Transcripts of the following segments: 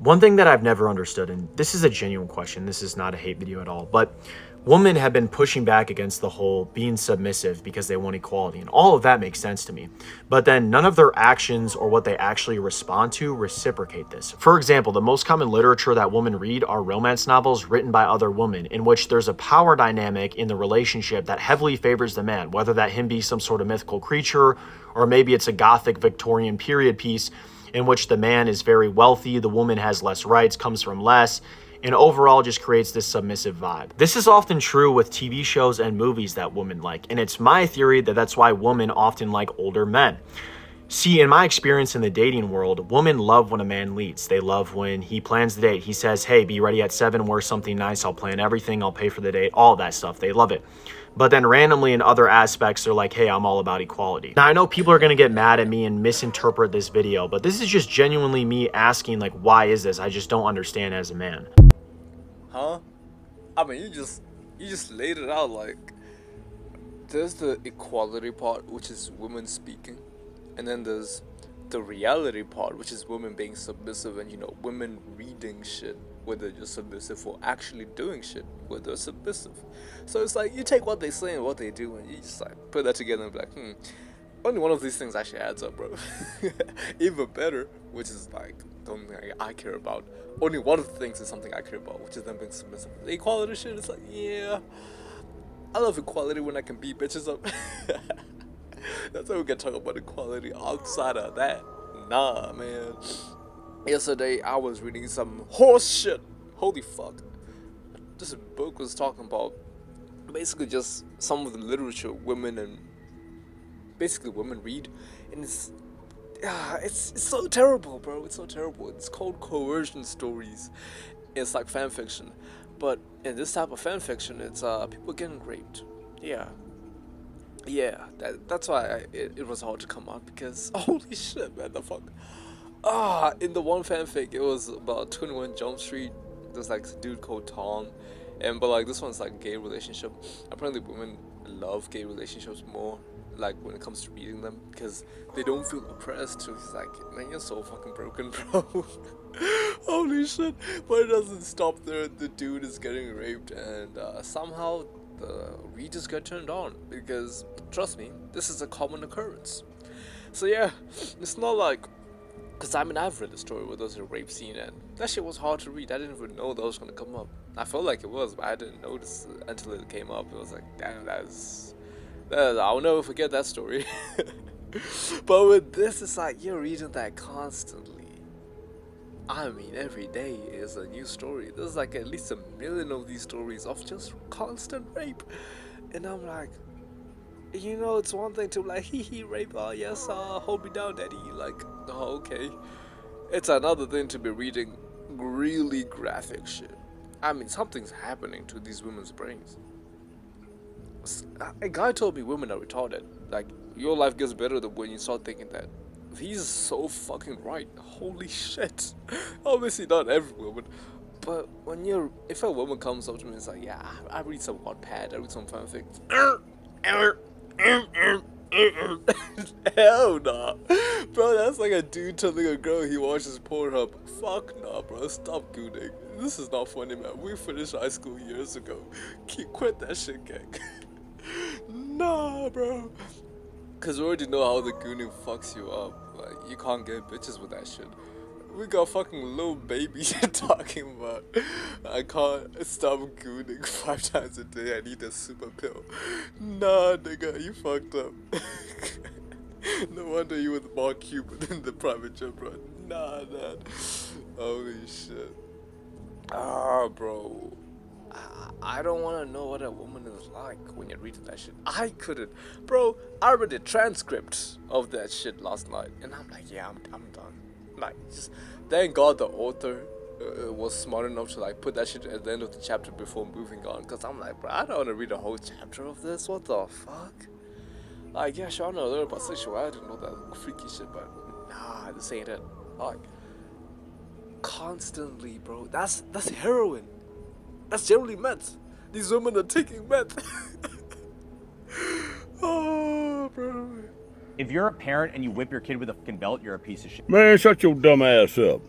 One thing that I've never understood, and this is a genuine question, this is not a hate video at all, but women have been pushing back against the whole being submissive because they want equality, and all of that makes sense to me. But then none of their actions or what they actually respond to reciprocate this. For example, the most common literature that women read are romance novels written by other women, in which there's a power dynamic in the relationship that heavily favors the man, whether that him be some sort of mythical creature, or maybe it's a gothic Victorian period piece in which the man is very wealthy, the woman has less rights, comes from less, and overall just creates this submissive vibe. This is often true with TV shows and movies that women like, and it's my theory that that's why women often like older men. See, in my experience in the dating world, women love when a man leads. They love when he plans the date. He says, hey, be ready at 7, wear something nice, I'll plan everything, I'll pay for the date, all that stuff. They love it. But then randomly in other aspects, they're like, hey, I'm all about equality. Now, I know people are gonna get mad at me and misinterpret this video, but this is just genuinely me asking, like, why is this? I just don't understand as a man. Huh? I mean, you just laid it out. Like, there's the equality part, which is women speaking, and then there's the reality part, which is women being submissive, and women reading shit, whether you're submissive or actually doing shit, whether they're submissive. So it's like, you take what they say and what they do, and you just like put that together and be like, only one of these things actually adds up, bro. Even better, which is like the only thing I care about. Only one of the things is something I care about, which is them being submissive. The equality shit, it's like, yeah, I love equality when I can beat bitches up. That's how we can talk about equality. Outside of that, nah, man. Yesterday, I was reading some horse shit. Holy fuck. This book was talking about basically just some of the literature women read, and it's so terrible, bro. It's so terrible. It's called coercion stories. It's like fan fiction, but in this type of fan fiction, it's people getting raped. Yeah, that's why it was hard to come out, because holy shit, man, the fuck. In the one fanfic, it was about 21 Jump Street. There's like a dude called Tom, but like this one's like a gay relationship. Apparently, women love gay relationships more, like when it comes to reading them, because they don't feel oppressed. So he's like, man, you're so fucking broken, bro. Holy shit. But it doesn't stop there. The dude is getting raped, and somehow the readers get turned on, because trust me, this is a common occurrence. So yeah, it's not like, because I mean, I've read the story where there's a rape scene, and that shit was hard to read. I didn't even know that was gonna come up. I felt like it was, but I didn't notice it until it came up. It was like, damn, I'll never forget that story. But with this, it's like you're reading that constantly. I mean, every day is a new story. There's like at least 1 million of these stories of just constant rape, and I'm like, it's one thing to like, hee rape, oh yes, hold me down, daddy, like, oh, okay. It's another thing to be reading really graphic shit. I mean, something's happening to these women's brains. A guy told me women are retarded. Like, your life gets better when you start thinking that. He's so fucking right. Holy shit. Obviously not every woman, but if a woman comes up to me and is like, yeah, I read some Wattpad, I read some fanfic. Hell nah. Bro, that's like a dude telling a girl he watches Pornhub. Fuck nah, bro. Stop gooning. This is not funny, man. We finished high school years ago. Quit that shit, gang. Nah, bro. Cause we already know how the gooning fucks you up. Like, you can't get bitches with that shit. We got fucking little babies talking about, I can't stop gooning 5 times a day, I need a super pill. Nah, nigga, you fucked up. No wonder you with Mark Cuban in the private jet, bro. Nah. Holy shit. Bro. I don't want to know what a woman is like when you're reading that shit. I couldn't. Bro, I read the transcript of that shit last night, and I'm like, yeah, I'm done. Like, just thank God the author was smart enough to like put that shit at the end of the chapter before moving on. Cause I'm like, bro, I don't want to read a whole chapter of this. What the fuck? Like, yeah, sure, I know a little about sexuality and all that freaky shit, but nah, this ain't it. Like, constantly, bro. That's heroin. That's generally meth. These women are taking meth. Oh, bro. If you're a parent and you whip your kid with a fucking belt, you're a piece of shit. Man, shut your dumb ass up.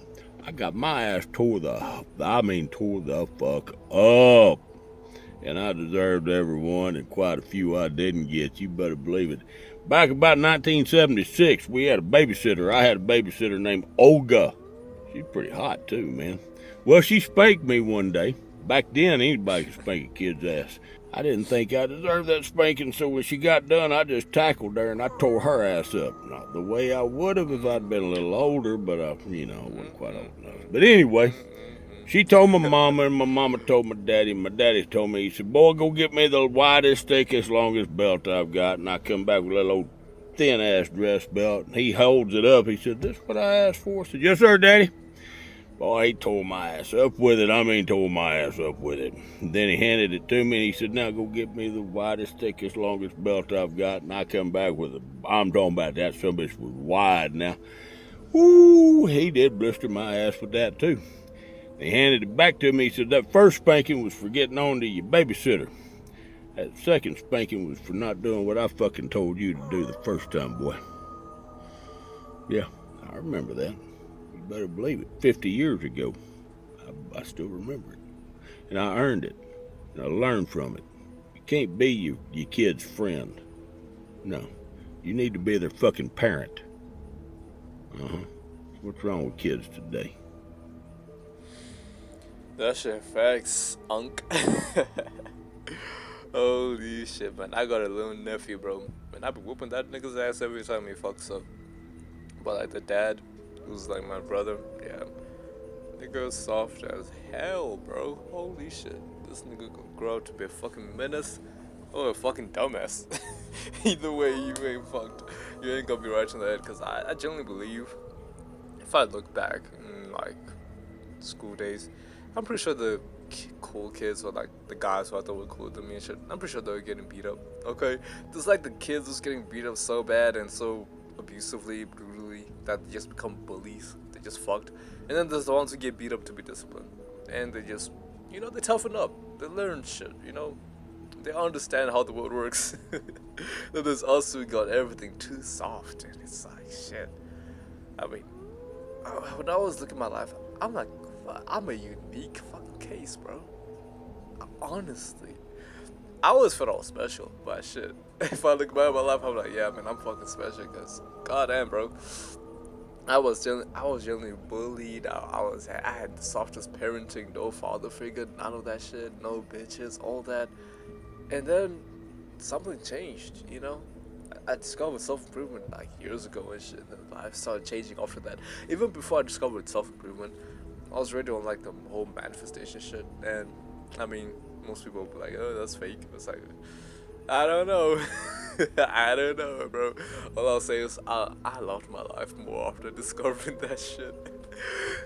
I got my ass tore the fuck up. And I deserved every one, and quite a few I didn't get. You better believe it. Back about 1976, we had a babysitter. I had a babysitter named Olga. She's pretty hot too, man. Well, she spanked me one day. Back then, anybody could spank a kid's ass. I didn't think I deserved that spanking, so when she got done, I just tackled her and I tore her ass up. Not the way I would have if I'd been a little older, but I wasn't quite old enough. But anyway, she told my mama, and my mama told my daddy, and my daddy told me, he said, boy, go get me the widest, thickest, longest belt I've got. And I come back with a little old thin-ass dress belt. And he holds it up. He said, this what I asked for? I said, yes, sir, daddy. Boy, he tore my ass up with it. I mean, tore my ass up with it. And then he handed it to me, and he said, now go get me the widest, thickest, longest belt I've got. And I come back with I'm talking about that some bitch was wide now. Ooh, he did blister my ass with that, too. He handed it back to me. He said, that first spanking was for getting on to your babysitter. That second spanking was for not doing what I fucking told you to do the first time, boy. Yeah, I remember that. You better believe it. 50 years ago. I still remember it. And I earned it. And I learned from it. You can't be your kid's friend. No. You need to be their fucking parent. What's wrong with kids today? That shit facts, Unk. Holy shit, man. I got a little nephew, bro. Man, I be whooping that nigga's ass every time he fucks up. But like the dad, who's like my brother, yeah. Nigga's soft as hell, bro. Holy shit. This nigga gonna grow up to be a fucking menace or a fucking dumbass. Either way, you ain't fucked. You ain't gonna be right in the head, because I genuinely believe, if I look back in like school days, I'm pretty sure the cool kids, or like the guys who I thought were cooler than me and shit, I'm pretty sure they were getting beat up. Okay, there's like the kids who's getting beat up so bad and so abusively, brutally, that they just become bullies. They just fucked. And then there's the ones who get beat up to be disciplined, and they just, they toughen up. They learn shit. They understand how the world works. Then there's us who got everything too soft, and it's like shit. I mean, when I was looking at my life, I'm like, I'm a unique fucking case, bro. Honestly, I always felt all special, but shit. If I look back at my life, I'm like, yeah, man, I'm fucking special, cause goddamn, bro. I was generally bullied. I had the softest parenting, no father figure, none of that shit, no bitches, all that. And then something changed, I discovered self-improvement like years ago and shit, and I started changing after that. Even before I discovered self-improvement, I was already on like the whole manifestation shit, and I mean, most people will be like, oh, that's fake. It's like, I don't know. I don't know, bro. All I'll say is I loved my life more after discovering that shit.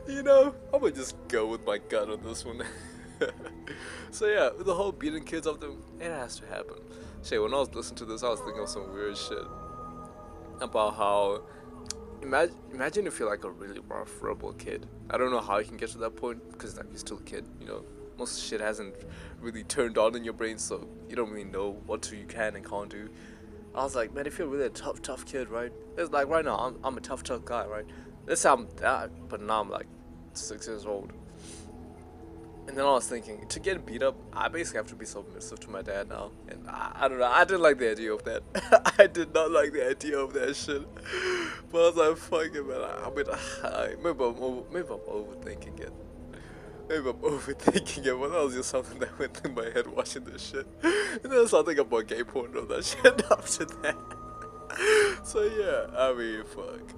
I'm gonna just go with my gut on this one. So yeah, the whole beating kids up, it has to happen. Shit, when I was listening to this, I was thinking of some weird shit about how, imagine if you're like a really rough rebel kid. I don't know how you can get to that point, because like you're still a kid, most shit hasn't really turned on in your brain, so you don't really know what you can and can't do. I was like, man, if you're really a tough kid, right? It's like right now, I'm a tough guy, right? Let's say I'm that, but now I'm like 6 years old. And then I was thinking, to get beat up, I basically have to be submissive to my dad now. And I don't know, I didn't like the idea of that. I did not like the idea of that shit. But I was like, fuck it, man. Maybe I'm overthinking it. Maybe I'm overthinking it, but that was just something that went through my head watching this shit. And then I started thinking about gay porn and all that shit after that. So yeah, I mean, fuck.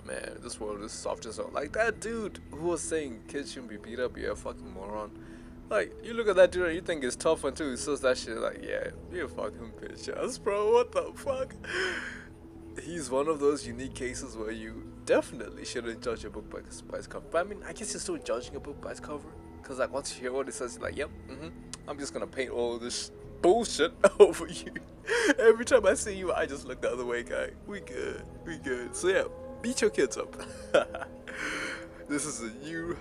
Man, this world is soft as hell. Like that dude who was saying kids shouldn't be beat up, you're a fucking moron. Like, you look at that dude and you think it's tough one too. He says that shit like, yeah, you're a fucking bitch ass, bro. What the fuck? He's one of those unique cases where you definitely shouldn't judge a book by its cover. But I mean, I guess you're still judging a book by its cover. Because like once you hear what it says, you're like, yep, I'm just gonna paint all of this bullshit over you. Every time I see you, I just look the other way, guy. We good. So yeah, beat your kids up. This is a new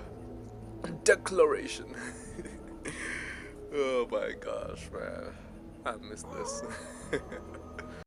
declaration. Oh my gosh, man. I miss this.